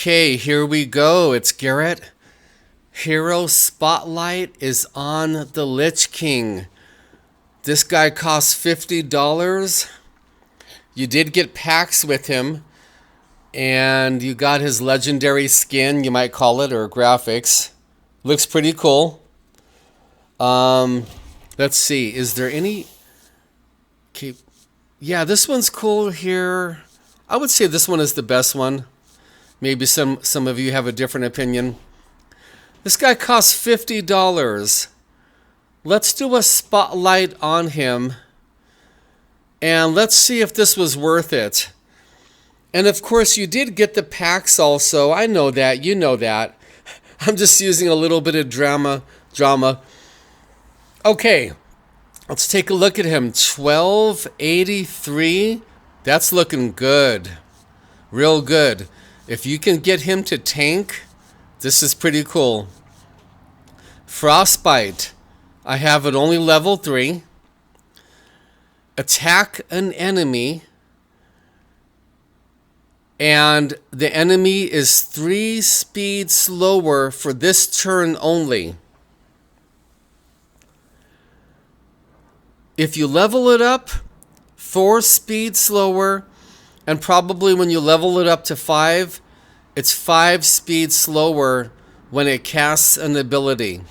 Okay, here we go. It's Garrett. Hero Spotlight is on the Lich King. This guy costs $50. You did get packs with him, and you got his legendary skin, you might call it, or graphics. Looks pretty cool. Let's see. Is there any... Okay. Yeah, this one's cool here. I would say this one is the best one. Maybe some of you have a different opinion. This guy costs $50. Let's do a spotlight on him. And let's see if this was worth it. And of course, you did get the packs also. I know that. You know that. I'm just using a little bit of drama. Okay. Let's take a look at him. 1283. That's looking good. Real good. If you can get him to tank, this is pretty cool. Frostbite. I have it only level 3. Attack an enemy. And the enemy is 3 speed slower for this turn only. If you level it up, 4 speed slower, and probably when you level it up to 5, it's 5 speed slower when it casts an ability.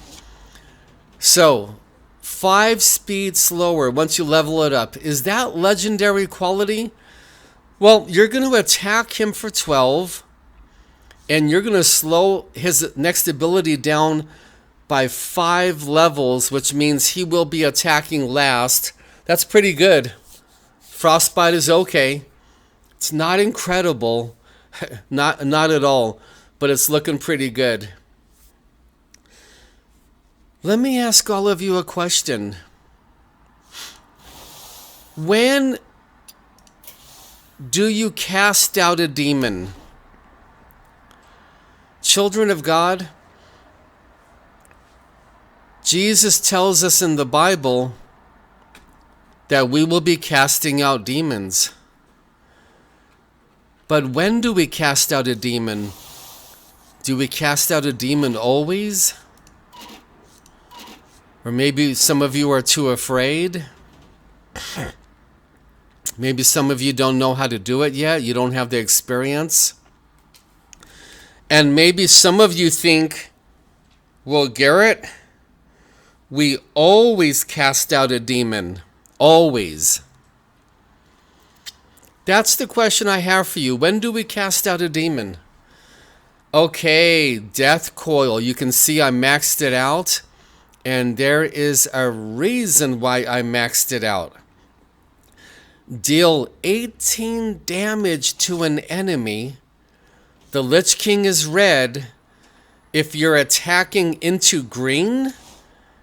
So, 5 speed slower once you level it up. Is that legendary quality? Well, you're going to attack him for 12, and you're going to slow his next ability down by 5 levels, which means he will be attacking last. That's pretty good. Frostbite is okay. It's not incredible, not at all, but it's looking pretty good. Let me ask all of you a question. When do you cast out a demon? Children of God, Jesus tells us in the Bible that we will be casting out demons. But when do we cast out a demon? Do we cast out a demon always? Or maybe some of you are too afraid. Maybe some of you don't know how to do it yet. You don't have the experience. And maybe some of you think, well, Garrett, we always cast out a demon. Always. That's the question I have for you. When do we cast out a demon? Okay, Death Coil. You can see I maxed it out. And there is a reason why I maxed it out. Deal 18 damage to an enemy. The Lich King is red. If you're attacking into green,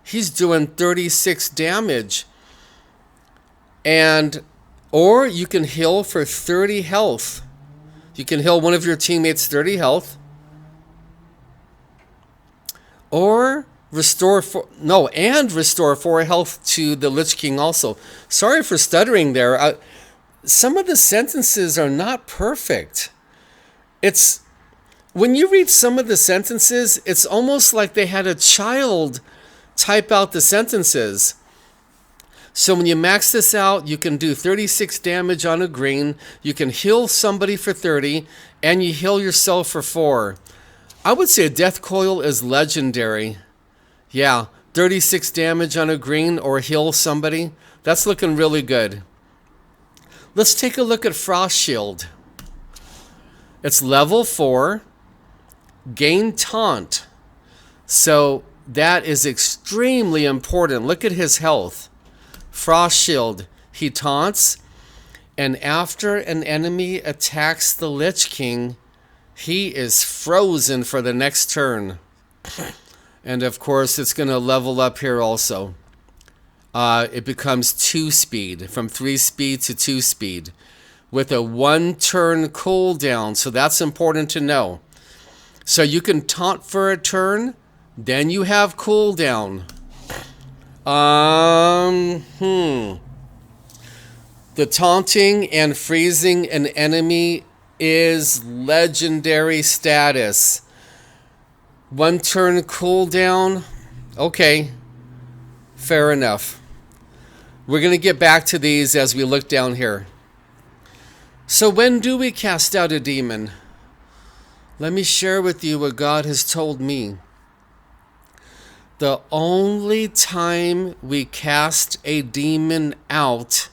he's doing 36 damage. Or you can heal for 30 health. You can heal one of your teammates 30 health. Or restore 4 health to the Lich King also. Sorry for stuttering there. Some of the sentences are not perfect. It's when you read some of the sentences, it's almost like they had a child type out the sentences. So when you max this out, you can do 36 damage on a green, you can heal somebody for 30, and you heal yourself for 4. I would say a Death Coil is legendary. Yeah, 36 damage on a green or heal somebody. That's looking really good. Let's take a look at Frost Shield. It's level 4, gain taunt. So that is extremely important. Look at his health. Frost Shield, he taunts, and after an enemy attacks the Lich King, he is frozen for the next turn. And of course, it's going to level up here also. It becomes 2 speed, from 3 speed to 2 speed, with a 1 turn cooldown. So that's important to know. So you can taunt for a turn, then you have cooldown. The taunting and freezing an enemy is legendary status. 1 turn cooldown. Okay, fair enough. We're going to get back to these as we look down here. So when do we cast out a demon? Let me share with you what God has told me. The only time we cast a demon out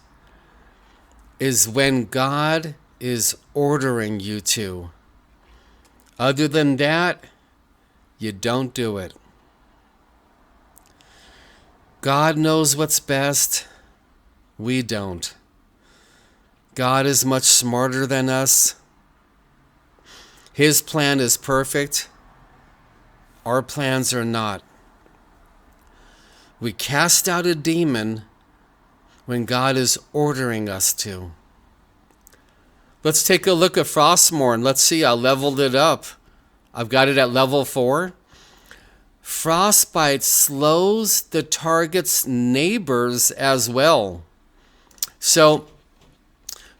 is when God is ordering you to. Other than that, you don't do it. God knows what's best. We don't. God is much smarter than us. His plan is perfect. Our plans are not. We cast out a demon when God is ordering us to. Let's take a look at Frostmourne. Let's see, I leveled it up. I've got it at level 4. Frostbite slows the target's neighbors as well. So,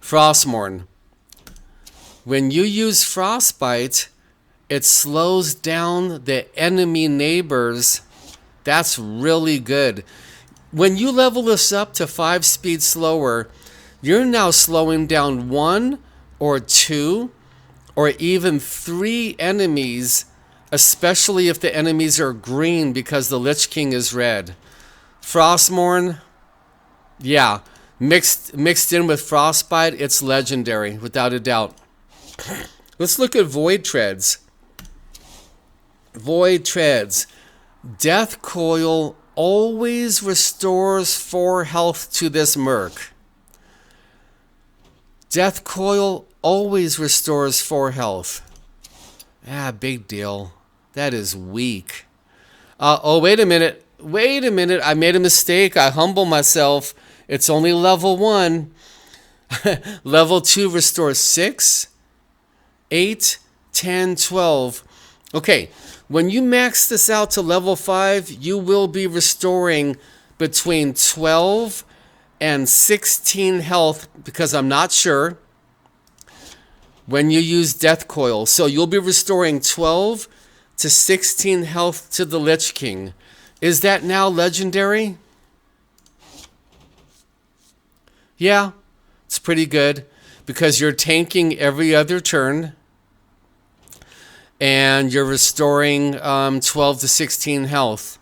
Frostmourne, when you use Frostbite, it slows down the enemy neighbors. That's really good. When you level this up to 5 speed slower, you're now slowing down 1 or 2 or even 3 enemies, especially if the enemies are green because the Lich King is red. Frostmourne, yeah, mixed in with Frostbite, it's legendary, without a doubt. Let's look at Void Treads. Void Treads. Death Coil always restores 4 health to this merc. Death Coil always restores 4 health. Big deal. That is weak. Oh, wait a minute. I made a mistake. I humble myself. It's only level 1. Level 2 restores 6, 8, 10, 12. Okay, when you max this out to level 5, you will be restoring between 12 and 16 health, because I'm not sure, when you use Death Coil. So you'll be restoring 12 to 16 health to the Lich King. Is that now legendary? Yeah, it's pretty good, because you're tanking every other turn and you're restoring 12 to 16 health.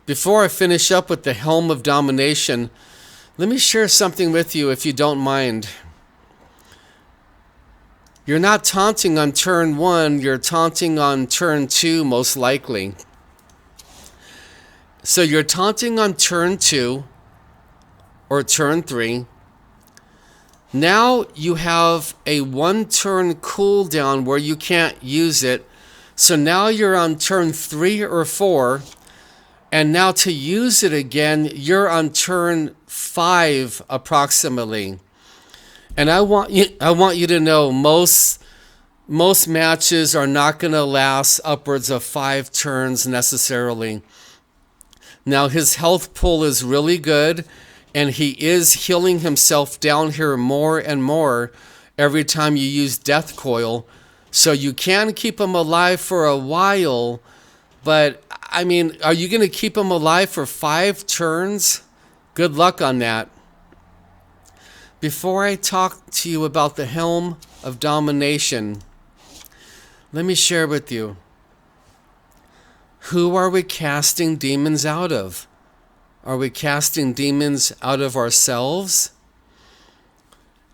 Before I finish up with the Helm of Domination, let me share something with you, if you don't mind. You're not taunting on turn 1, you're taunting on turn 2 most likely. So you're taunting on turn 2 or turn 3. Now you have a 1 turn cooldown where you can't use it. So now you're on turn 3 or 4. And now to use it again, you're on turn 5 approximately. And I want you to know most matches are not going to last upwards of 5 turns necessarily. Now his health pool is really good, and he is healing himself down here more and more every time you use Death Coil. So you can keep him alive for a while, but I mean, are you going to keep him alive for 5 turns? Good luck on that. Before I talk to you about the Helm of Domination, let me share with you. Who are we casting demons out of? Are we casting demons out of ourselves?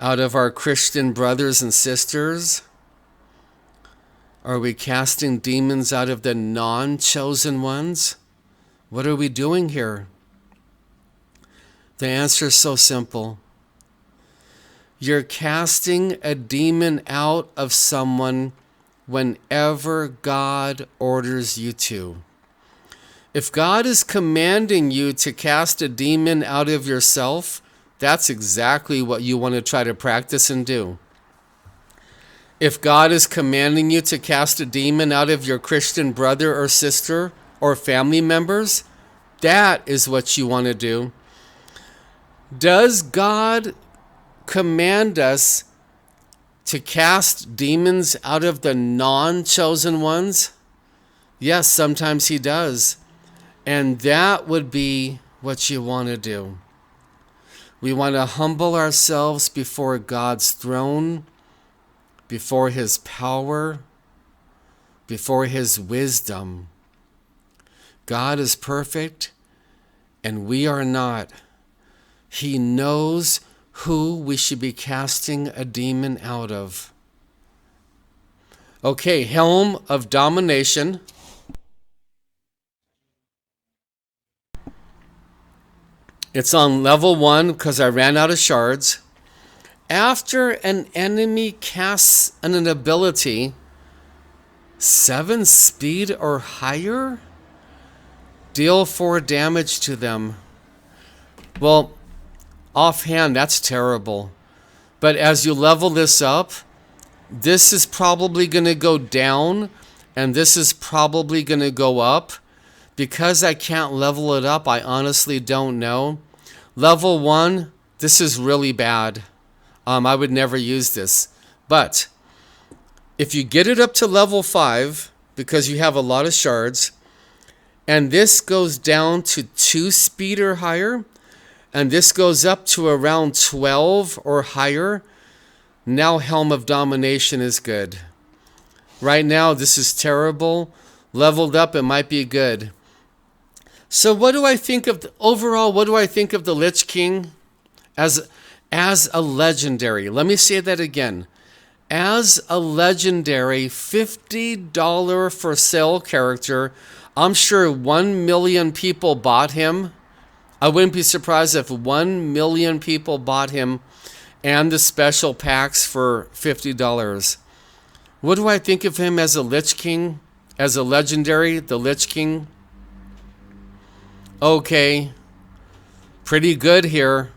Out of our Christian brothers and sisters? Are we casting demons out of the non-chosen ones? What are we doing here? The answer is so simple. You're casting a demon out of someone whenever God orders you to. If God is commanding you to cast a demon out of yourself, that's exactly what you want to try to practice and do. If God is commanding you to cast a demon out of your Christian brother or sister or family members, that is what you want to do. Does God command us to cast demons out of the non-chosen ones? Yes, sometimes he does. And that would be what you want to do. We want to humble ourselves before God's throne, before his power, before his wisdom. God is perfect, and we are not. He knows who we should be casting a demon out of. Okay, Helm of Domination. It's on level 1 because I ran out of shards. After an enemy casts an ability, 7 speed or higher, deal 4 damage to them. Well, offhand, that's terrible. But as you level this up, this is probably going to go down, and this is probably going to go up. Because I can't level it up, I honestly don't know. Level 1, this is really bad. I would never use this. But if you get it up to level 5, because you have a lot of shards, and this goes down to 2 speed or higher, and this goes up to around 12 or higher, now Helm of Domination is good. Right now, this is terrible. Leveled up, it might be good. So what do I think of, overall, what do I think of the Lich King as a legendary? Let me say that again. As a legendary $50 for sale character, I'm sure 1 million people bought him. I wouldn't be surprised if 1 million people bought him and the special packs for $50. What do I think of him as a Lich King? As a legendary, the Lich King? Okay, pretty good here.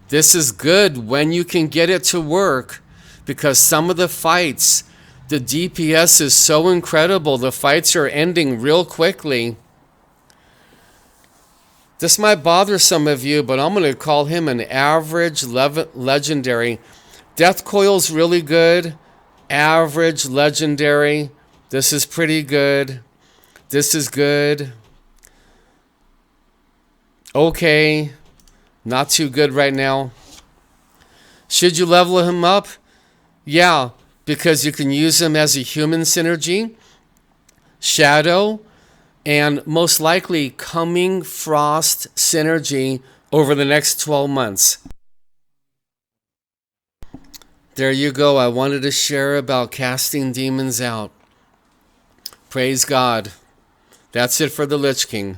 This is good when you can get it to work, because some of the fights, the DPS is so incredible. The fights are ending real quickly. This might bother some of you, but I'm going to call him an average legendary. Death Coil's really good. Average legendary. This is pretty good. This is good. Okay, not too good right now. Should you level him up? Yeah, because you can use him as a human synergy, shadow, and most likely coming frost synergy over the next 12 months. There you go. I wanted to share about casting demons out. Praise God. That's it for the Lich King.